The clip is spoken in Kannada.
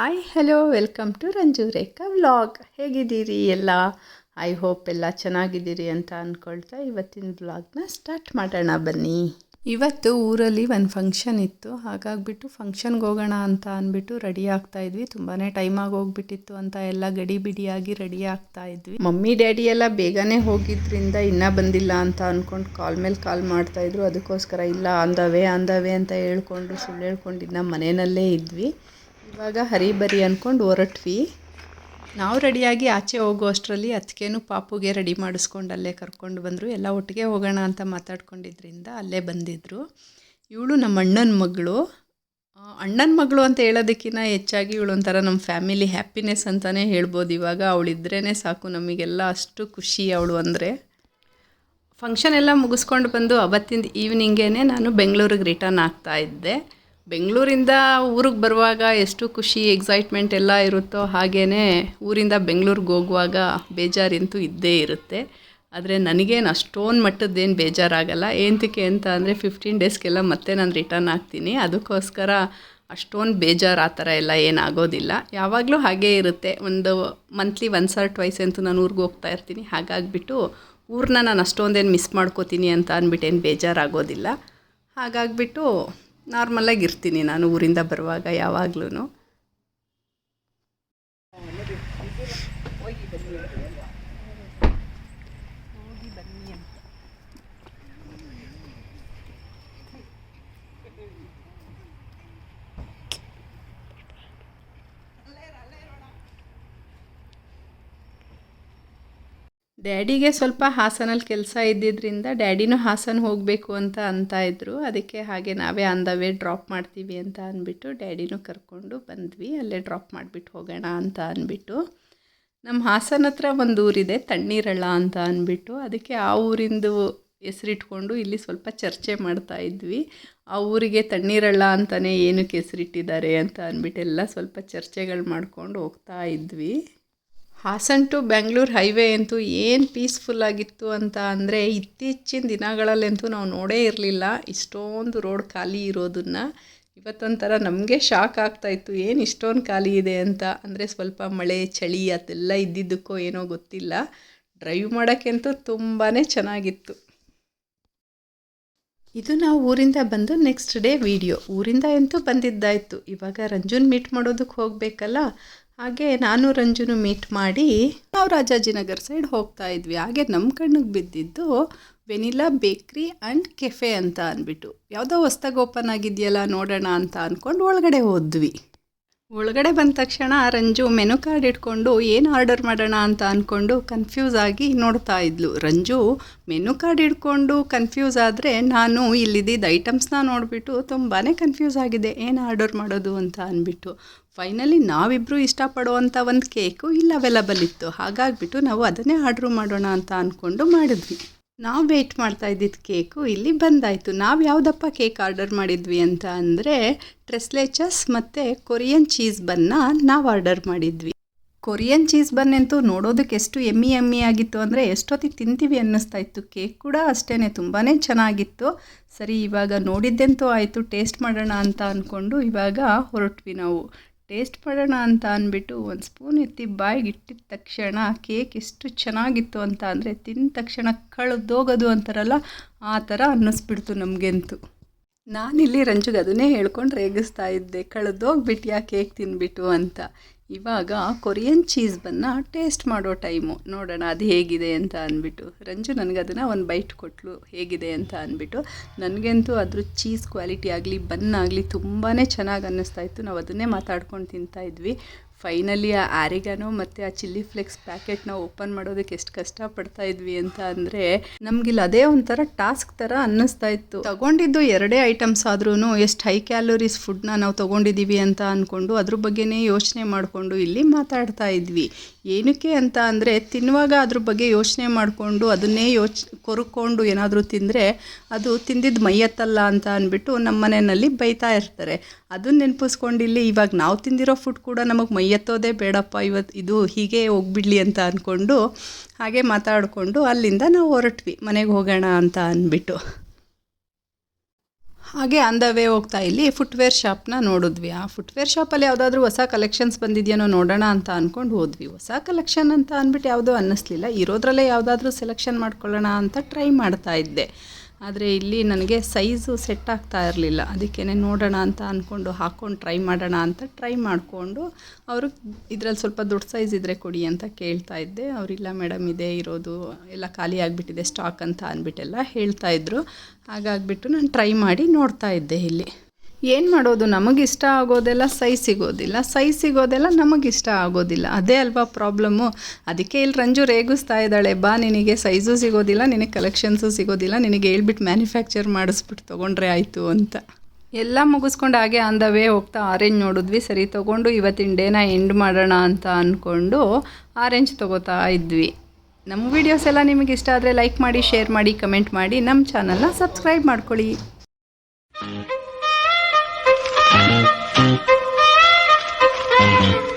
Hi hello welcome to Ranju Rekha vlog. ಹೇಗಿದ್ದೀರಿ ಎಲ್ಲ? ಐ ಹೋಪ್ ಎಲ್ಲ ಚೆನ್ನಾಗಿದ್ದೀರಿ ಅಂತ ಅಂದ್ಕೊಳ್ತಾ ಇವತ್ತಿನ ವ್ಲಾಗ್ನ ಸ್ಟಾರ್ಟ್ ಮಾಡೋಣ ಬನ್ನಿ. ಇವತ್ತು ಊರಲ್ಲಿ ಒಂದು ಫಂಕ್ಷನ್ ಇತ್ತು, ಹಾಗಾಗಿಬಿಟ್ಟು ಫಂಕ್ಷನ್ಗೆ ಹೋಗೋಣ ಅಂತ ಅಂದ್ಬಿಟ್ಟು ರೆಡಿ ಆಗ್ತಾ ಇದ್ವಿ. ತುಂಬಾ ಟೈಮ್ ಆಗಿ ಹೋಗ್ಬಿಟ್ಟಿತ್ತು ಅಂತ ಎಲ್ಲ ಗಡಿ ಬಿಡಿಯಾಗಿ ರೆಡಿ ಆಗ್ತಾ ಇದ್ವಿ. ಮಮ್ಮಿ ಡ್ಯಾಡಿ ಎಲ್ಲ ಬೇಗನೆ ಹೋಗಿದ್ರಿಂದ ಇನ್ನೂ ಬಂದಿಲ್ಲ ಅಂತ ಅಂದ್ಕೊಂಡು ಕಾಲ್ ಮೇಲೆ ಕಾಲ್ ಮಾಡ್ತಾಯಿದ್ರು. ಅದಕ್ಕೋಸ್ಕರ ಇಲ್ಲ ಆನ್ ದ ವೇ ಅಂತ ಹೇಳ್ಕೊಂಡು ಸುಳ್ಳು ಹೇಳ್ಕೊಂಡು ಇನ್ನೂ ಮನೆಯಲ್ಲೇ ಇದ್ವಿ. ಇವಾಗ ಹರಿಬರಿ ಅಂದ್ಕೊಂಡು ಹೊರಟ್ವಿ. ನಾವು ರೆಡಿಯಾಗಿ ಆಚೆ ಹೋಗೋ ಅಷ್ಟರಲ್ಲಿ ಅತ್ತಿಗೆನೂ ಪಾಪುಗೆ ರೆಡಿ ಮಾಡಿಸ್ಕೊಂಡು ಅಲ್ಲೇ ಕರ್ಕೊಂಡು ಬಂದರು. ಎಲ್ಲ ಒಟ್ಟಿಗೆ ಹೋಗೋಣ ಅಂತ ಮಾತಾಡ್ಕೊಂಡಿದ್ರಿಂದ ಅಲ್ಲೇ ಬಂದಿದ್ದರು. ಇವಳು ನಮ್ಮ ಅಣ್ಣನ ಮಗಳು ಅಂತ ಹೇಳೋದಕ್ಕಿಂತ ಹೆಚ್ಚಾಗಿ ಇವಳು ಒಂಥರ ನಮ್ಮ ಫ್ಯಾಮಿಲಿ ಹ್ಯಾಪಿನೆಸ್ ಅಂತಲೇ ಹೇಳ್ಬೋದು. ಇವಾಗ ಅವಳಿದ್ರೇ ಸಾಕು ನಮಗೆಲ್ಲ, ಅಷ್ಟು ಖುಷಿ ಅವಳು ಅಂದರೆ. ಫಂಕ್ಷನ್ ಎಲ್ಲ ಮುಗಿಸ್ಕೊಂಡು ಬಂದು ಅವತ್ತಿಂದ ಈವ್ನಿಂಗೇ ನಾನು ಬೆಂಗಳೂರಿಗೆ ರಿಟರ್ನ್ ಆಗ್ತಾಯಿದ್ದೆ. ಬೆಂಗಳೂರಿಂದ ಊರಿಗೆ ಬರುವಾಗ ಎಷ್ಟು ಖುಷಿ ಎಕ್ಸೈಟ್ಮೆಂಟ್ ಎಲ್ಲ ಇರುತ್ತೋ ಹಾಗೇ ಊರಿಂದ ಬೆಂಗಳೂರಿಗೆ ಹೋಗುವಾಗ ಬೇಜಾರಂತೂ ಇದ್ದೇ ಇರುತ್ತೆ. ಆದರೆ ನನಗೇನು ಅಷ್ಟೊಂದು ಮಟ್ಟದ್ದೇನು ಬೇಜಾರಾಗಲ್ಲ. ಏನಕ್ಕೆ ಅಂತ ಅಂದರೆ 15 ಡೇಸ್ಗೆಲ್ಲ ಮತ್ತೆ ನಾನು ರಿಟರ್ನ್ ಆಗ್ತೀನಿ. ಅದಕ್ಕೋಸ್ಕರ ಅಷ್ಟೊಂದು ಬೇಜಾರು ಆ ಥರ ಎಲ್ಲ ಏನಾಗೋದಿಲ್ಲ. ಯಾವಾಗಲೂ ಹಾಗೇ ಇರುತ್ತೆ. ಒಂದು ಮಂತ್ಲಿ ಒನ್ಸ್ ಆರ್ ಟ್ವೈಸ್ ಅಂತೂ ನಾನು ಊರಿಗೆ ಹೋಗ್ತಾ ಇರ್ತೀನಿ. ಹಾಗಾಗಿಬಿಟ್ಟು ಊರನ್ನ ನಾನು ಅಷ್ಟೊಂದೇನು ಮಿಸ್ ಮಾಡ್ಕೋತೀನಿ ಅಂತ ಅಂದ್ಬಿಟ್ಟು ಏನು ಬೇಜಾರಾಗೋದಿಲ್ಲ. ಹಾಗಾಗಿಬಿಟ್ಟು ನಾರ್ಮಲಾಗಿ ಇರ್ತೀನಿ ನಾನು ಊರಿಂದ ಬರುವಾಗ ಯಾವಾಗ್ಲೂ. ಡ್ಯಾಡಿಗೆ ಸ್ವಲ್ಪ ಹಾಸನಲ್ಲಿ ಕೆಲಸ ಇದ್ದಿದ್ದರಿಂದ ಡ್ಯಾಡಿನೂ ಹಾಸನ ಹೋಗಬೇಕು ಅಂತ ಇದ್ದರು. ಅದಕ್ಕೆ ಹಾಗೆ ನಾವೇ ಆನ್ ದ ವೇ ಡ್ರಾಪ್ ಮಾಡ್ತೀವಿ ಅಂತ ಅಂದ್ಬಿಟ್ಟು ಡ್ಯಾಡಿನೂ ಕರ್ಕೊಂಡು ಬಂದ್ವಿ. ಅಲ್ಲೇ ಡ್ರಾಪ್ ಮಾಡಿಬಿಟ್ಟು ಹೋಗೋಣ ಅಂತ ಅಂದ್ಬಿಟ್ಟು. ನಮ್ಮ ಹಾಸನ ಹತ್ರ ಒಂದು ಊರಿದೆ ತಣ್ಣೀರಳ್ಳ ಅಂತ ಅಂದ್ಬಿಟ್ಟು. ಅದಕ್ಕೆ ಆ ಊರಿಂದು ಹೆಸರಿಟ್ಕೊಂಡು ಇಲ್ಲಿ ಸ್ವಲ್ಪ ಚರ್ಚೆ ಮಾಡ್ತಾ ಇದ್ವಿ. ಆ ಊರಿಗೆ ತಣ್ಣೀರಳ್ಳ ಅಂತಲೇ ಏನಕ್ಕೆ ಹೆಸರಿಟ್ಟಿದ್ದಾರೆ ಅಂತ ಅಂದ್ಬಿಟ್ಟು ಎಲ್ಲ ಸ್ವಲ್ಪ ಚರ್ಚೆಗಳು ಮಾಡ್ಕೊಂಡು ಹೋಗ್ತಾ ಇದ್ವಿ. ಹಾಸನ್ ಟು ಬೆಂಗಳೂರು ಹೈವೇ ಅಂತೂ ಏನು ಪೀಸ್ಫುಲ್ಲಾಗಿತ್ತು ಅಂತ ಅಂದರೆ ಇತ್ತೀಚಿನ ದಿನಗಳಲ್ಲಂತೂ ನಾವು ನೋಡೇ ಇರಲಿಲ್ಲ ಇಷ್ಟೊಂದು ರೋಡ್ ಖಾಲಿ ಇರೋದನ್ನು. ಇವತ್ತೊಂಥರ ನಮಗೆ ಶಾಕ್ ಆಗ್ತಾಯಿತ್ತು, ಏನು ಇಷ್ಟೊಂದು ಖಾಲಿ ಇದೆ ಅಂತ. ಅಂದರೆ ಸ್ವಲ್ಪ ಮಳೆ ಚಳಿ ಅದೆಲ್ಲ ಇದ್ದಿದ್ದಕ್ಕೋ ಏನೋ ಗೊತ್ತಿಲ್ಲ, ಡ್ರೈವ್ ಮಾಡೋಕ್ಕಂತೂ ತುಂಬಾ ಚೆನ್ನಾಗಿತ್ತು. ಇದು ನಾವು ಊರಿಂದ ಬಂದು ನೆಕ್ಸ್ಟ್ ಡೇ ವಿಡಿಯೋ. ಊರಿಂದ ಅಂತೂ ಬಂದಿದ್ದಾಯಿತು. ಇವಾಗ ರಂಜುನ್ ಮೀಟ್ ಮಾಡೋದಕ್ಕೆ ಹೋಗಬೇಕಲ್ಲ, ಹಾಗೆ ನಾನು ರಂಜುನು ಮೀಟ್ ಮಾಡಿ ನಾವು ರಾಜಾಜಿನಗರ್ ಸೈಡ್ ಹೋಗ್ತಾ ಇದ್ವಿ. ಹಾಗೆ ನಮ್ಮ ಕಣ್ಣಿಗೆ ಬಿದ್ದಿದ್ದು ವೆನಿಲಾ ಬೇಕ್ರಿ ಆ್ಯಂಡ್ ಕೆಫೆ ಅಂತ ಅಂದ್ಬಿಟ್ಟು. ಯಾವುದೋ ಹೊಸ್ದಾಗಿ ಓಪನ್ ಆಗಿದೆಯಲ್ಲ ನೋಡೋಣ ಅಂತ ಅಂದ್ಕೊಂಡು ಒಳಗಡೆ ಹೋದ್ವಿ. ಒಳಗಡೆ ಬಂದ ತಕ್ಷಣ ರಂಜು ಮೆನು ಕಾರ್ಡ್ ಇಟ್ಕೊಂಡು ಏನು ಆರ್ಡರ್ ಮಾಡೋಣ ಅಂತ ಅಂದ್ಕೊಂಡು ಕನ್ಫ್ಯೂಸ್ ಆಗಿ ನೋಡ್ತಾ ಇದ್ಲು. ರಂಜು ಮೆನು ಕಾರ್ಡ್ ಇಟ್ಕೊಂಡು ಕನ್ಫ್ಯೂಸ್ ಆದರೆ ನಾನು ಇಲ್ಲಿದ್ದ ಐಟಮ್ಸ್ನ ನೋಡಿಬಿಟ್ಟು ತುಂಬಾ ಕನ್ಫ್ಯೂಸ್ ಆಗಿದೆ, ಏನು ಆರ್ಡರ್ ಮಾಡೋದು ಅಂತ ಅಂದ್ಬಿಟ್ಟು. ಫೈನಲಿ ನಾವಿಬ್ಬರು ಇಷ್ಟಪಡುವಂಥ ಒಂದು ಕೇಕು ಇಲ್ಲಿ ಅವೈಲಬಲ್ ಇತ್ತು. ಹಾಗಾಗಿಬಿಟ್ಟು ನಾವು ಅದನ್ನೇ ಆರ್ಡ್ರು ಮಾಡೋಣ ಅಂತ ಅಂದ್ಕೊಂಡು ಮಾಡಿದ್ವಿ. ನಾವು ವೆಯ್ಟ್ ಮಾಡ್ತಾ ಇದ್ದಿದ್ದು ಕೇಕು ಇಲ್ಲಿ ಬಂದಾಯಿತು. ನಾವು ಯಾವುದಪ್ಪ ಕೇಕ್ ಆರ್ಡರ್ ಮಾಡಿದ್ವಿ ಅಂತ ಅಂದರೆ ಟ್ರೆಸ್ಲೆಚಸ್ ಮತ್ತು ಕೊರಿಯನ್ ಚೀಸ್ ಬನ್ನ ನಾವು ಆರ್ಡರ್ ಮಾಡಿದ್ವಿ. ಕೊರಿಯನ್ ಚೀಸ್ ಬನ್ ಅಂತೂ ನೋಡೋದಕ್ಕೆ ಎಷ್ಟು ಎಮ್ಮಿ ಆಗಿತ್ತು ಅಂದರೆ ಎಷ್ಟೊತ್ತಿಗೆ ತಿಂತೀವಿ ಅನ್ನಿಸ್ತಾ ಇತ್ತು. ಕೇಕ್ ಕೂಡ ಅಷ್ಟೇ ತುಂಬಾ ಚೆನ್ನಾಗಿತ್ತು. ಸರಿ ಇವಾಗ ನೋಡಿದ್ದೆಂತೂ ಆಯಿತು, ಟೇಸ್ಟ್ ಮಾಡೋಣ ಅಂತ ಅಂದ್ಕೊಂಡು ಇವಾಗ ಹೊರಟ್ವಿ ನಾವು. ಟೇಸ್ಟ್ ಮಾಡೋಣ ಅಂತ ಅಂದ್ಬಿಟ್ಟು ಒಂದು ಸ್ಪೂನ್ ಎತ್ತಿ ಬಾಯಿಗೆ ಇಟ್ಟಿದ ತಕ್ಷಣ ಕೇಕ್ ಎಷ್ಟು ಚೆನ್ನಾಗಿತ್ತು ಅಂತ ಅಂದರೆ ತಿಂದ ತಕ್ಷಣ ಕಳೆದೋಗೋದು ಅಂತಾರಲ್ಲ ಆ ಥರ ಅನ್ನಿಸ್ಬಿಡ್ತು ನಮಗಂತೂ. ನಾನಿಲ್ಲಿ ರಂಜುಗೆ ಅದನ್ನೇ ಹೇಳ್ಕೊಂಡು ರೇಗಿಸ್ತಾ ಇದ್ದೆ, ಕಳೆದೋಗ್ಬಿಟ್ಯಾ ಕೇಕ್ ತಿಂದ್ಬಿಟ್ಟು ಅಂತ. ಇವಾಗ ಕೊರಿಯನ್ ಚೀಸ್ ಬನ್ನ ಟೇಸ್ಟ್ ಮಾಡೋ ಟೈಮು, ನೋಡೋಣ ಅದು ಹೇಗಿದೆ ಅಂತ ಅಂದ್ಬಿಟ್ಟು. ರಂಜು ನನಗೆ ಅದನ್ನು ಒಂದು ಬೈಟ್ ಕೊಟ್ಟಳು ಹೇಗಿದೆ ಅಂತ ಅಂದ್ಬಿಟ್ಟು. ನನಗಂತೂ ಅದ್ರ ಚೀಸ್ ಕ್ವಾಲಿಟಿ ಆಗಲಿ ಬನ್ನಾಗಲಿ ತುಂಬಾ ಚೆನ್ನಾಗಿ ಅನ್ನಿಸ್ತಾಯಿತ್ತು. ನಾವು ಅದನ್ನೇ ಮಾತಾಡ್ಕೊಂಡು ತಿಂತಾಯಿದ್ವಿ. ಫೈನಲಿ ಆ ಆರಿಗಾನೋ ಮತ್ತು ಆ ಚಿಲ್ಲಿ ಫ್ಲೇಕ್ಸ್ ಪ್ಯಾಕೆಟ್ನ ಓಪನ್ ಮಾಡೋದಕ್ಕೆ ಎಷ್ಟು ಕಷ್ಟಪಡ್ತಾ ಇದ್ವಿ ಅಂತ ಅಂದರೆ ನಮಗಿಲ್ಲ ಅದೇ ಒಂಥರ ಟಾಸ್ಕ್ ಥರ ಅನ್ನಿಸ್ತಾ ಇತ್ತು. ತೊಗೊಂಡಿದ್ದು 2 ಐಟಮ್ಸ್ ಆದ್ರೂ ಎಷ್ಟು ಹೈ ಕ್ಯಾಲೋರೀಸ್ ಫುಡ್ನ ನಾವು ತೊಗೊಂಡಿದ್ದೀವಿ ಅಂತ ಅಂದ್ಕೊಂಡು ಅದ್ರ ಬಗ್ಗೆನೇ ಯೋಚನೆ ಮಾಡಿಕೊಂಡು ಇಲ್ಲಿ ಮಾತಾಡ್ತಾ ಇದ್ವಿ. ಏನಕ್ಕೆ ಅಂತ ಅಂದರೆ ತಿನ್ನುವಾಗ ಅದ್ರ ಬಗ್ಗೆ ಯೋಚನೆ ಮಾಡಿಕೊಂಡು ಅದನ್ನೇ ಕೊರ್ಕೊಂಡು ಏನಾದರೂ ತಿಂದರೆ ಅದು ತಿಂದಿದ್ದು ಮೈಯತ್ತಲ್ಲ ಅಂತ ಅಂದ್ಬಿಟ್ಟು ನಮ್ಮ ಮನೆಯಲ್ಲಿ ಬೈತಾ ಇರ್ತಾರೆ. ಅದನ್ನು ನೆನಪಿಸ್ಕೊಂಡು ಇಲ್ಲಿ ಇವಾಗ ನಾವು ತಿಂದಿರೋ ಫುಡ್ ಕೂಡ ನಮಗೆ ಮೈಯತ್ತೋದೇ ಬೇಡಪ್ಪ, ಇದು ಹೀಗೆ ಹೋಗ್ಬಿಡ್ಲಿ ಅಂತ ಅಂದ್ಕೊಂಡು ಹಾಗೆ ಮಾತಾಡಿಕೊಂಡು ಅಲ್ಲಿಂದ ನಾವು ಹೊರಟ್ವಿ ಮನೆಗೆ ಹೋಗೋಣ ಅಂತ ಅಂದ್ಬಿಟ್ಟು. ಹಾಗೆ ಆನ್ ದ ವೇ ಹೋಗ್ತಾ ಇಲ್ಲಿ ಫುಟ್ವೇರ್ ಶಾಪ್ನ ನೋಡಿದ್ವಿ. ಆ ಫುಟ್ವೇರ್ ಶಾಪಲ್ಲಿ ಯಾವುದಾದ್ರೂ ಹೊಸ ಕಲೆಕ್ಷನ್ಸ್ ಬಂದಿದೆಯೋ ನೋಡೋಣ ಅಂತ ಅಂದ್ಕೊಂಡು ಹೋದ್ವಿ. ಹೊಸ ಕಲೆಕ್ಷನ್ ಅಂತ ಅಂದ್ಬಿಟ್ಟು ಯಾವುದೂ ಅನ್ನಿಸ್ಲಿಲ್ಲ. ಇರೋದ್ರಲ್ಲೇ ಯಾವುದಾದ್ರೂ ಸೆಲೆಕ್ಷನ್ ಮಾಡ್ಕೊಳ್ಳೋಣ ಅಂತ ಟ್ರೈ ಮಾಡ್ತಾ ಇದ್ದೆ. ಆದರೆ ಇಲ್ಲಿ ನನಗೆ ಸೈಜು ಸೆಟ್ ಆಗ್ತಾ ಇರಲಿಲ್ಲ. ಅದಕ್ಕೇ ನೋಡೋಣ ಅಂತ ಅಂದ್ಕೊಂಡು ಹಾಕ್ಕೊಂಡು ಟ್ರೈ ಮಾಡೋಣ ಅಂತ ಟ್ರೈ ಮಾಡಿಕೊಂಡು ಅವರು ಇದರಲ್ಲಿ ಸ್ವಲ್ಪ ದೊಡ್ಡ ಸೈಜ್ ಇದ್ದರೆ ಕೊಡಿ ಅಂತ ಕೇಳ್ತಾ ಇದ್ದೆ. ಅವರಿಲ್ಲ ಮೇಡಮ್ ಇದೇ ಇರೋದು, ಎಲ್ಲ ಖಾಲಿ ಆಗಿಬಿಟ್ಟಿದೆ ಸ್ಟಾಕ್ ಅಂತ ಅಂದ್ಬಿಟ್ಟೆಲ್ಲ ಹೇಳ್ತಾಯಿದ್ರು. ಹಾಗಾಗಿಬಿಟ್ಟು ನಾನು ಟ್ರೈ ಮಾಡಿ ನೋಡ್ತಾ ಇದ್ದೆ. ಇಲ್ಲಿ ಏನು ಮಾಡೋದು, ನಮಗಿಷ್ಟ ಆಗೋದೆಲ್ಲ ಸೈಜ್ ಸಿಗೋದಿಲ್ಲ, ಸೈಜ್ ಸಿಗೋದೆಲ್ಲ ನಮಗಿಷ್ಟ ಆಗೋದಿಲ್ಲ. ಅದೇ ಅಲ್ವಾ ಪ್ರಾಬ್ಲಮ್ಮು. ಅದಕ್ಕೆ ಇಲ್ಲಿ ರಂಜು ರೇಗಿಸ್ತಾ ಇದ್ದಾಳೆ, ಬಾ ನಿನಗೆ ಸೈಜು ಸಿಗೋದಿಲ್ಲ, ನಿನಗೆ ಕಲೆಕ್ಷನ್ಸು ಸಿಗೋದಿಲ್ಲ, ನಿನಗೆ ಹೇಳ್ಬಿಟ್ಟು ಮ್ಯಾನುಫ್ಯಾಕ್ಚರ್ ಮಾಡಿಸ್ಬಿಟ್ಟು ತೊಗೊಂಡ್ರೆ ಆಯಿತು ಅಂತ. ಎಲ್ಲ ಮುಗಿಸ್ಕೊಂಡು ಹಾಗೆ ಆನ್ ದ ವೇ ಹೋಗ್ತಾ ಆರೆಂಜ್ ನೋಡಿದ್ವಿ. ಸರಿ ತೊಗೊಂಡು ಇವತ್ತಿನ ಡೇನ ಎಂಡ್ ಮಾಡೋಣ ಅಂತ ಅಂದ್ಕೊಂಡು ಆರೆಂಜ್ ತೊಗೋತಾ ಇದ್ವಿ. ನಮ್ಮ ವೀಡಿಯೋಸ್ ಎಲ್ಲ ನಿಮಗೆ ಇಷ್ಟ ಆದರೆ ಲೈಕ್ ಮಾಡಿ, ಶೇರ್ ಮಾಡಿ, ಕಮೆಂಟ್ ಮಾಡಿ, ನಮ್ಮ ಚಾನಲ್ನ ಸಬ್ಸ್ಕ್ರೈಬ್ ಮಾಡ್ಕೊಳ್ಳಿ. Thank you.